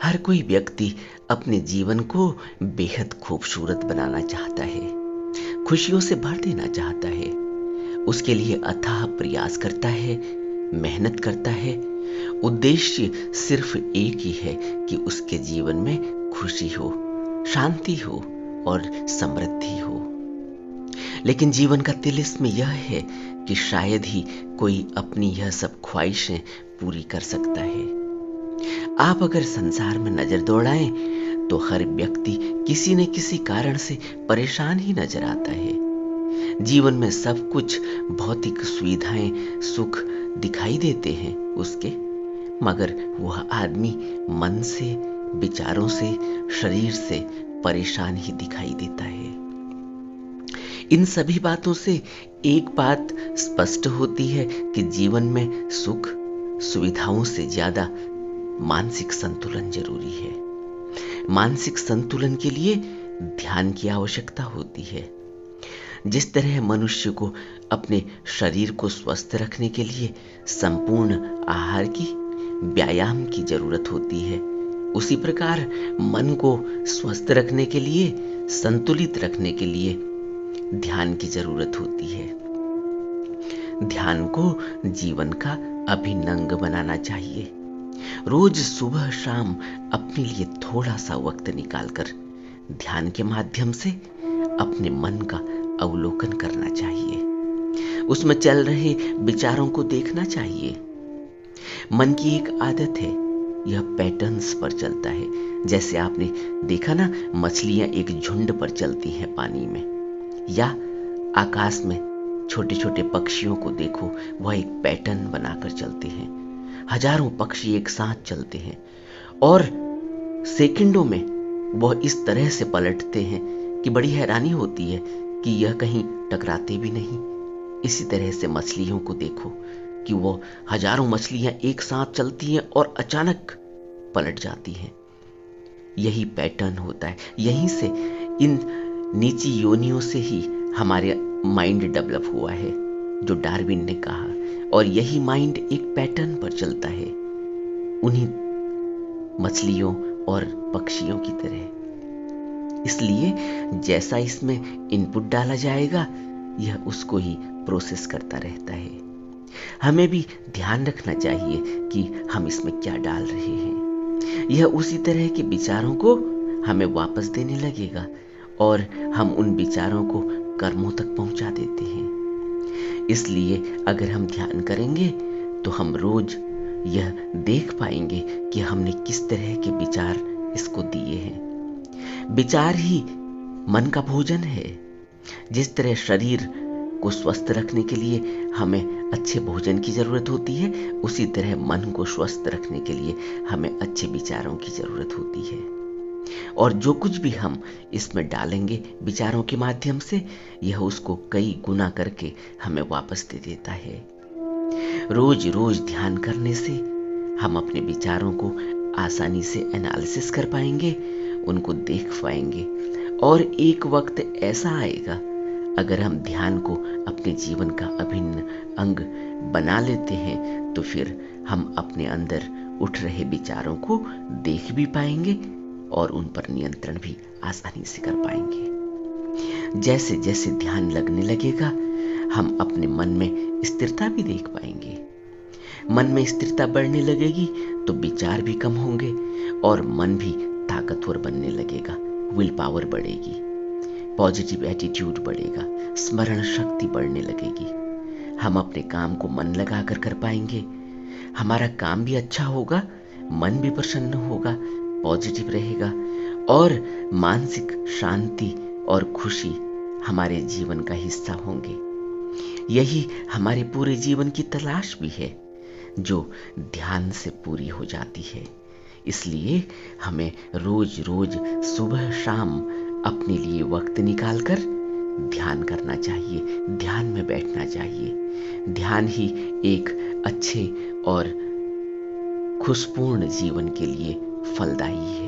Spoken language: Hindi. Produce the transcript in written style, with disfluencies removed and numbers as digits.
हर कोई व्यक्ति अपने जीवन को बेहद खूबसूरत बनाना चाहता है, खुशियों से भर देना चाहता है। उसके लिए अथाह प्रयास करता है, मेहनत करता है। उद्देश्य सिर्फ एक ही है कि उसके जीवन में खुशी हो, शांति हो और समृद्धि हो। लेकिन जीवन का तिलिस्म यह है कि शायद ही कोई अपनी यह सब ख्वाहिशें पूरी कर सकता है। आप अगर संसार में नजर दौड़ाएं तो हर व्यक्ति किसी न किसी कारण से परेशान ही नजर आता है। जीवन में सब कुछ भौतिक सुविधाएं, सुख दिखाई देते हैं उसके, मगर वह आदमी मन से, विचारों से, शरीर से परेशान ही दिखाई देता है। इन सभी बातों से एक बात स्पष्ट होती है कि जीवन में सुख सुविधाओं से ज्यादा मानसिक संतुलन जरूरी है। मानसिक संतुलन के लिए ध्यान की आवश्यकता होती है। जिस तरह मनुष्य को अपने शरीर को स्वस्थ रखने के लिए संपूर्ण आहार की, व्यायाम की जरूरत होती है, उसी प्रकार मन को स्वस्थ रखने के लिए, संतुलित रखने के लिए ध्यान की जरूरत होती है। ध्यान को जीवन का अभिन्न अंग बनाना चाहिए। रोज सुबह शाम अपने लिए थोड़ा सा वक्त निकालकर ध्यान के माध्यम से अपने मन का अवलोकन करना चाहिए। उसमें चल रहे विचारों को देखना चाहिए। मन की एक आदत है, यह पैटर्न्स पर चलता है। जैसे आपने देखा ना, मछलियां एक झुंड पर चलती हैं पानी में, या आकाश में छोटे छोटे पक्षियों को देखो, वह एक पैटर्न बनाकर चलते हैं। हजारों पक्षी एक साथ चलते हैं और सेकंडों में वह इस तरह से पलटते हैं कि बड़ी हैरानी होती है कि यह कहीं टकराते भी नहीं। इसी तरह से मछलियों को देखो कि वो हजारों मछलियां एक साथ चलती हैं और अचानक पलट जाती हैं। यही पैटर्न होता है। यहीं से, इन नीची योनियों से ही हमारे माइंड डेवलप हुआ है, जो डार्विन ने कहा। और यही माइंड एक पैटर्न पर चलता है, उन्हीं मछलियों और पक्षियों की तरह। इसलिए जैसा इसमें इनपुट डाला जाएगा, यह उसको ही प्रोसेस करता रहता है। हमें भी ध्यान रखना चाहिए कि हम इसमें क्या डाल रहे हैं। यह उसी तरह के विचारों को हमें वापस देने लगेगा और हम उन विचारों को कर्मों तक पहुंचा देते हैं। इसलिए अगर हम ध्यान करेंगे तो हम रोज यह देख पाएंगे कि हमने किस तरह के विचार इसको दिए हैं। विचार ही मन का भोजन है। जिस तरह शरीर को स्वस्थ रखने के लिए हमें अच्छे भोजन की जरूरत होती है, उसी तरह मन को स्वस्थ रखने के लिए हमें अच्छे विचारों की जरूरत होती है। और जो कुछ भी हम इसमें डालेंगे विचारों के माध्यम से, यह उसको कई गुना करके हमें वापस दे देता है। रोज रोज ध्यान करने से हम अपने विचारों को आसानी से एनालिसिस कर पाएंगे, उनको देख पाएंगे। और एक वक्त ऐसा आएगा, अगर हम ध्यान को अपने जीवन का अभिन्न अंग बना लेते हैं, तो फिर हम अपने अंदर उठ रहे विचारों को देख भी पाएंगे और उन पर नियंत्रण भी आसानी से कर पाएंगे। जैसे जैसे ध्यान लगने लगेगा, हम अपने मन में स्थिरता भी देख पाएंगे। मन में स्थिरता बढ़ने लगेगी तो विचार भी कम होंगे और मन भी ताकतवर बनने लगेगा। विल पावर बढ़ेगी, पॉजिटिव एटीट्यूड बढ़ेगा, स्मरण शक्ति बढ़ने लगेगी। हम अपने काम को मन लगाकर कर पाएंगे। हमारा काम भी अच्छा होगा, मन भी प्रसन्न होगा, पॉजिटिव रहेगा और मानसिक शांति और खुशी हमारे जीवन का हिस्सा होंगे। यही हमारे पूरे जीवन की तलाश भी है, जो ध्यान से पूरी हो जाती है। इसलिए हमें रोज रोज सुबह शाम अपने लिए वक्त निकालकर ध्यान करना चाहिए, ध्यान में बैठना चाहिए। ध्यान ही एक अच्छे और खुशपूर्ण जीवन के लिए फलदायी है।